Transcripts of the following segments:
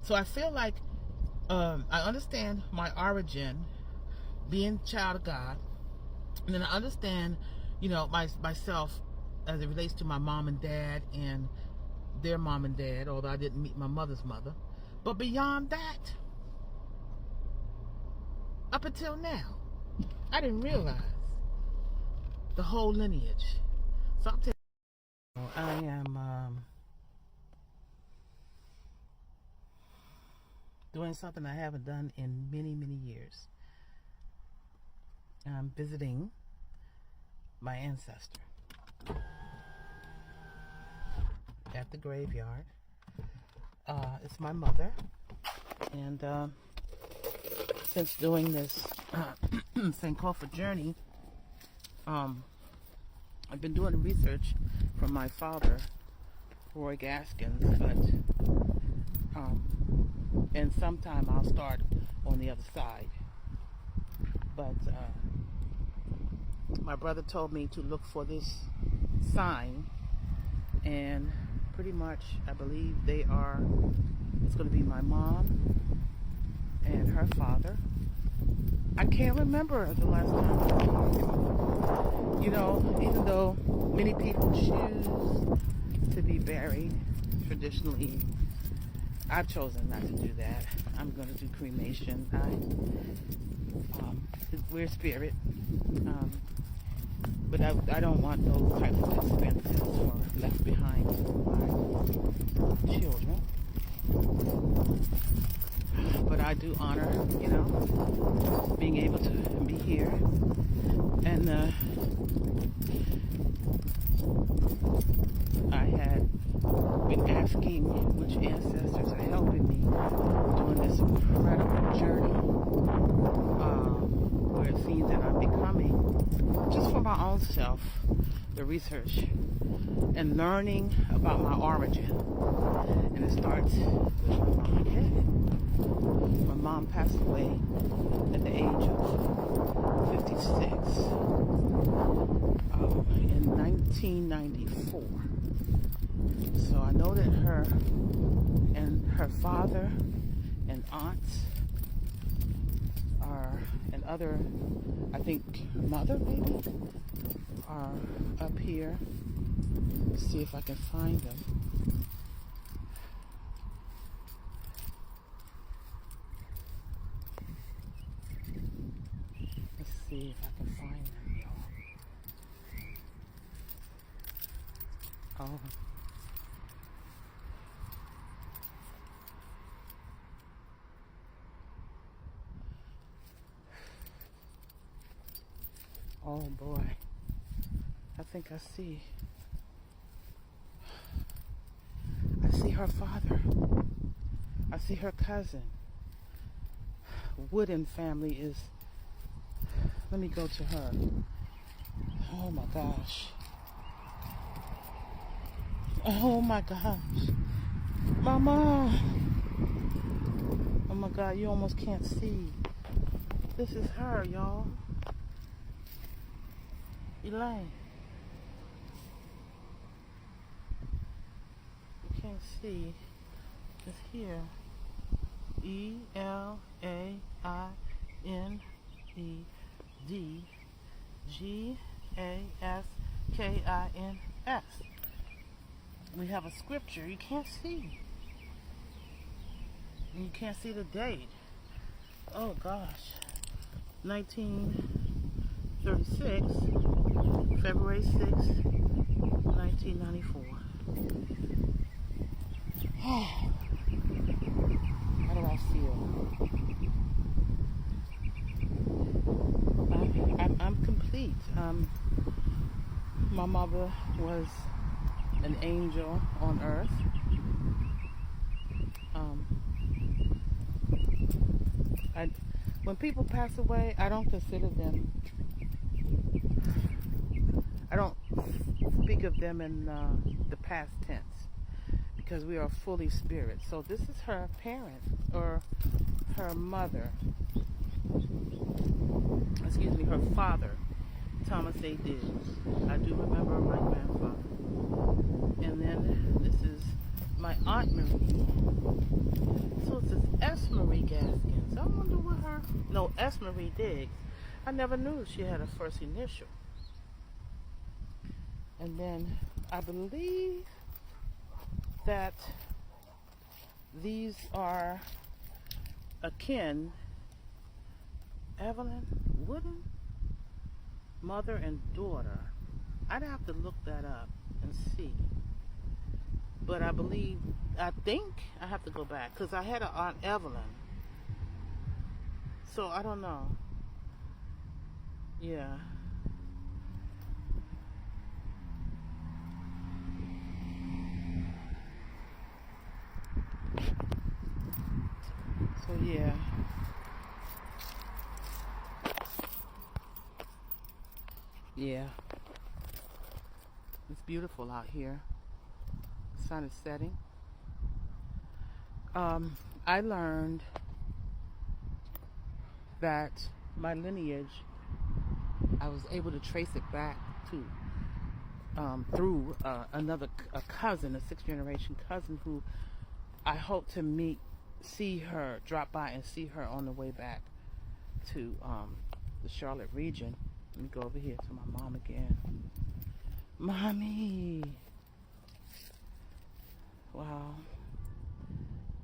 So I feel like I understand my origin, being child of God, and then I understand, you know, myself as it relates to my mom and dad and their mom and dad, although I didn't meet my mother's mother. But beyond that, up until now, I didn't realize the whole lineage. So I'm I am doing something I haven't done in many, many years. I'm visiting my ancestor at the graveyard. It's my mother, and since doing this Sankofa journey, I've been doing research from my father, Roy Gaskins, but and sometime I'll start on the other side. But my brother told me to look for this sign, and pretty much I believe it's going to be my mom and her father. I can't remember the last time I saw him. You know, even though many people choose to be buried traditionally, I've chosen not to do that. I'm going to do cremation. We're spirit, but I don't want those types of expenses or left behind to my children. But I do honor, you know, being able to be here. And I had been asking which ancestors are helping me doing this incredible journey, where it seems that I'm becoming, just for my own self, the research and learning about my origin. And it starts with my mom and dad. My mom passed away at the age of 56 in 1994. So I know that her and her father and aunts are, and other, I think mother maybe, are up here. Let's see if I can find them. Let's see if I can find them, y'all. Oh boy, I think I see her father. I see her cousin. Wooden family is, let me go to her. Oh my gosh. Oh my gosh. Mama. Oh my God, you almost can't see. This is her, y'all. Elaine. You can't see. It's here. ELAINEDGASKINS. We have a scripture you can't see. And you can't see the date. Oh gosh. 1936, February 6th, 1994. How do I feel? I'm complete. My mother was an angel on earth. When people pass away, I don't consider them, I don't speak of them in the past tense, because we are fully spirit. So this is her parent, or her mother, excuse me, her father, Thomas A. Diggs. I do remember my grandfather. And then this is my Aunt Marie. So her? No, S. Marie Diggs. I never knew she had a first initial. And then I believe that these are akin, Evelyn Wooden, mother and daughter. I'd have to look that up and see. But I think I have to go back because I had an Aunt Evelyn. So I don't know. Yeah. So yeah. Yeah. It's beautiful out here. The sun is setting. I learned that my lineage, I was able to trace it back to through a cousin, a 6th generation cousin, who I hope to drop by and see her on the way back to the Charlotte region. Let me go over here to my mom again. Mommy. Wow.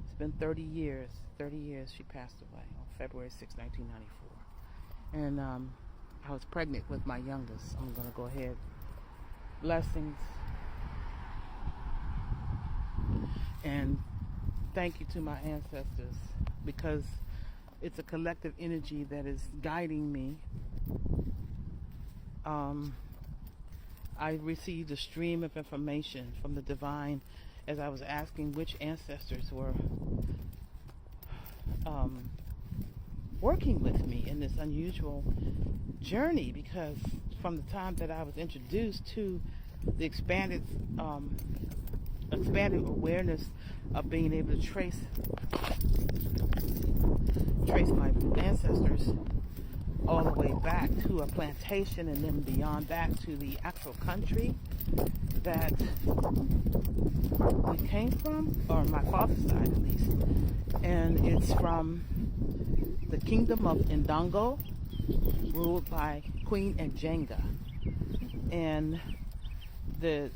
It's been 30 years. 30 years she passed away on February 6, 1994. And I was pregnant with my youngest. I'm going to go ahead. Blessings. And thank you to my ancestors, because it's a collective energy that is guiding me. I received a stream of information from the divine as I was asking which ancestors were working with me in this unusual journey, because from the time that I was introduced to the expanded awareness of being able to trace my ancestors all the way back to a plantation, and then beyond that to the actual country that we came from, or my father's side at least. And it's from the kingdom of Ndongo, ruled by Queen Njenga. And the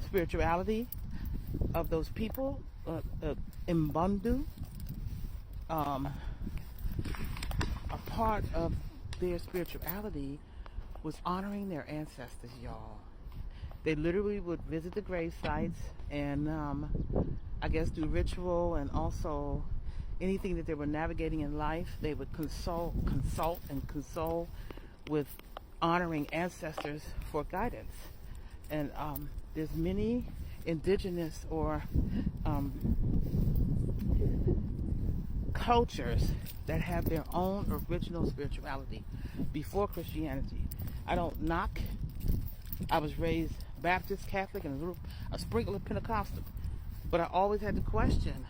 spirituality of those people, Mbondu, a part of their spirituality was honoring their ancestors, y'all. They literally would visit the grave sites and I guess do ritual, and also anything that they were navigating in life, they would consult and console with honoring ancestors for guidance. And there's many indigenous or cultures that have their own original spirituality before Christianity. I don't knock. I was raised Baptist, Catholic, and a sprinkle of Pentecostal. But I always had to question,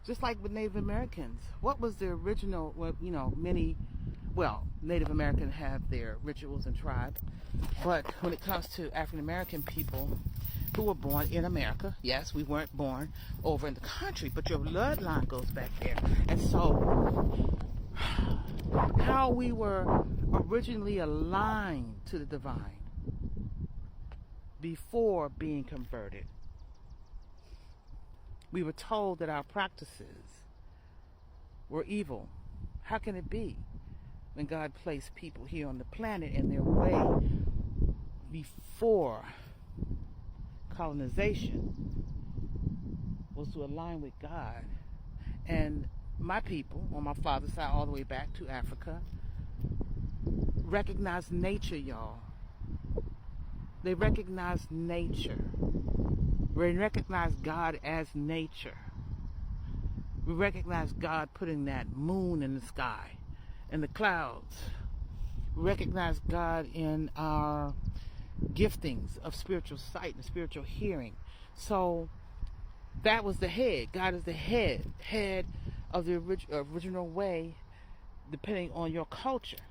just like with Native Americans, what was the original, Native Americans have their rituals and tribes, but when it comes to African American people who were born in America, yes, we weren't born over in the country, but your bloodline goes back there. And so, how we were originally aligned to the divine before being converted. We were told that our practices were evil. How can it be when God placed people here on the planet and their way before colonization was to align with God? And my people on my father's side, all the way back to Africa, recognize nature, y'all. They recognize nature. We recognize God as nature. We recognize God putting that moon in the sky and the clouds. We recognize God in our giftings of spiritual sight and spiritual hearing. So that was the head. God is the head of the original way, depending on your culture.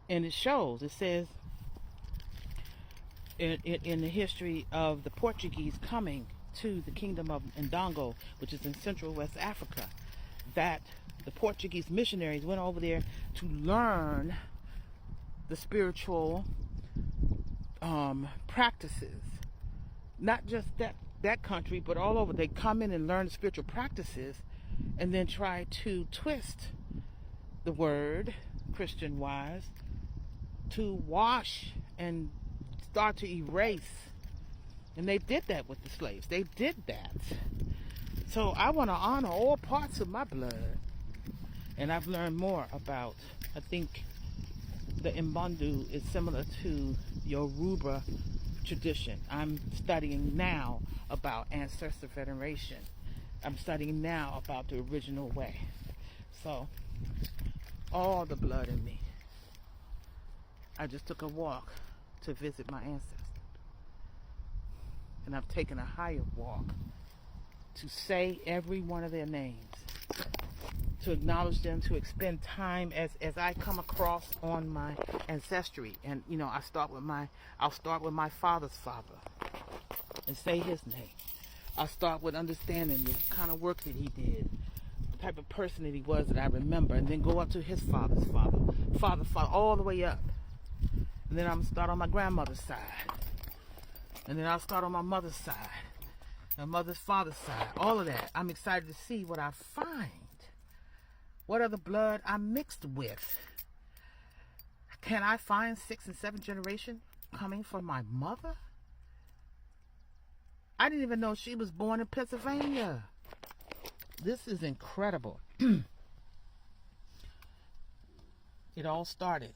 And it shows. It says in the history of the Portuguese coming to the kingdom of Ndongo, which is in Central West Africa, that the Portuguese missionaries went over there to learn the spiritual practices. Not just that country, but all over. They come in and learn the spiritual practices and then try to twist the word, Christian-wise, to wash and start to erase. And they did that with the slaves. They did that. So I want to honor all parts of my blood. And I've learned more about, I think the Mbundu is similar to Yoruba tradition. I'm studying now about ancestor veneration. I'm studying now about the original way. So, all the blood in me. I just took a walk to visit my ancestors. And I've taken a higher walk to say every one of their names, to acknowledge them, to expend time as I come across on my ancestry. And you know, I'll start with my father's father and say his name. I'll start with understanding the kind of work that he did, the type of person that he was that I remember, and then go up to his father's father, all the way up. And then I'm gonna start on my grandmother's side, and then I'll start on my mother's side, my mother's father's side, all of that. I'm excited to see what I find. What other blood I'm mixed with? Can I find 6th and 7th generation coming from my mother? I didn't even know she was born in Pennsylvania. This is incredible. It all started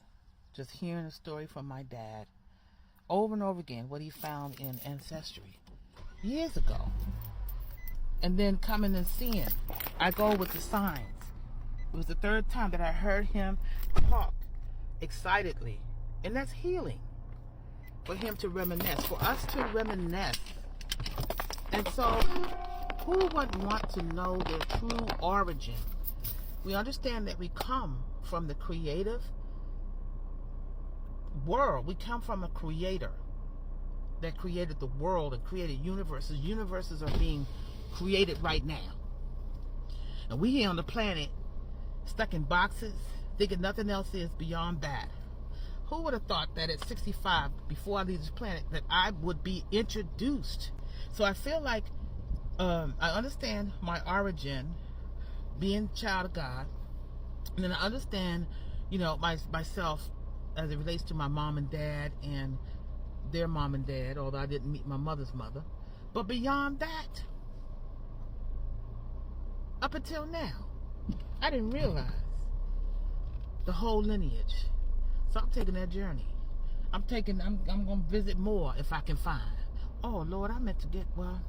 just hearing a story from my dad over and over again, what he found in Ancestry years ago. And then coming and seeing. I go with the signs. It was the 3rd time that I heard him talk excitedly. And that's healing. For him to reminisce. For us to reminisce. And so, who would want to know their true origin? We understand that we come from the creative world. We come from a creator that created the world and created universes. Universes are being created right now. And we here on the planet, stuck in boxes, thinking nothing else is beyond that. Who would have thought that at 65, before I leave this planet, that I would be introduced? So I feel like I understand my origin, being a child of God, and then I understand, you know, myself as it relates to my mom and dad and their mom and dad, although I didn't meet my mother's mother. But beyond that, up until now, I didn't realize the whole lineage. So I'm taking that journey. I'm going to visit more if I can find. Oh, Lord, I meant to get, well,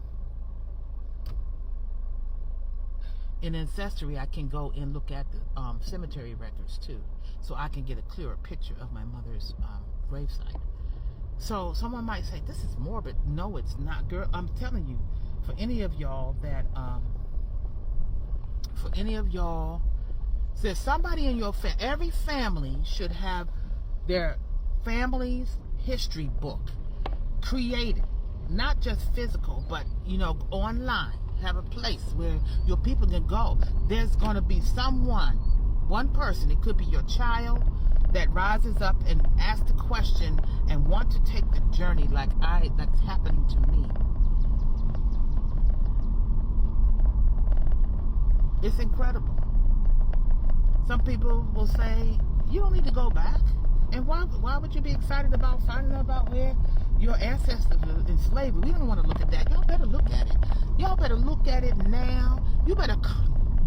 in Ancestry, I can go and look at the cemetery records, too, so I can get a clearer picture of my mother's gravesite. So someone might say, this is morbid. No, it's not, girl. I'm telling you, for any of y'all that, there's somebody in your family, every family should have their family's history book created. Not just physical, but, you know, online. Have a place where your people can go. There's going to be someone, one person, it could be your child, that rises up and asks the question and want to take the journey like that's happening to me. It's incredible. Some people will say, you don't need to go back. And why would you be excited about finding out about where your ancestors were in slavery? We don't want to look at that. Y'all better look at it. Y'all better look at it now. You better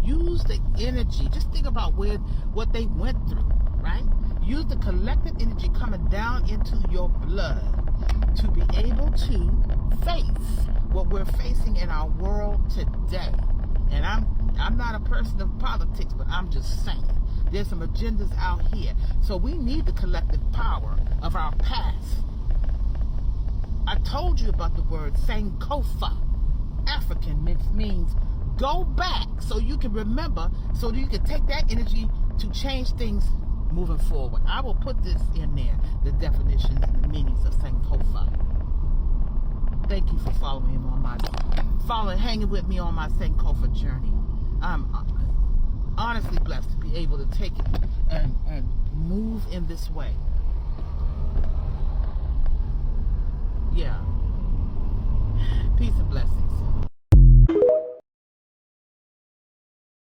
use the energy. Just think about what they went through, right? Use the collective energy coming down into your blood to be able to face what we're facing in our world today. And I'm not a person of politics, but I'm just saying. There's some agendas out here. So we need the collective power of our past. I told you about the word Sankofa. African means go back so you can remember, so that you can take that energy to change things moving forward. I will put this in there, the definitions and the meanings of Sankofa. Thank you for hanging with me on my Sankofa journey. honestly blessed to be able to take it and move in this way. Yeah. Peace and blessings.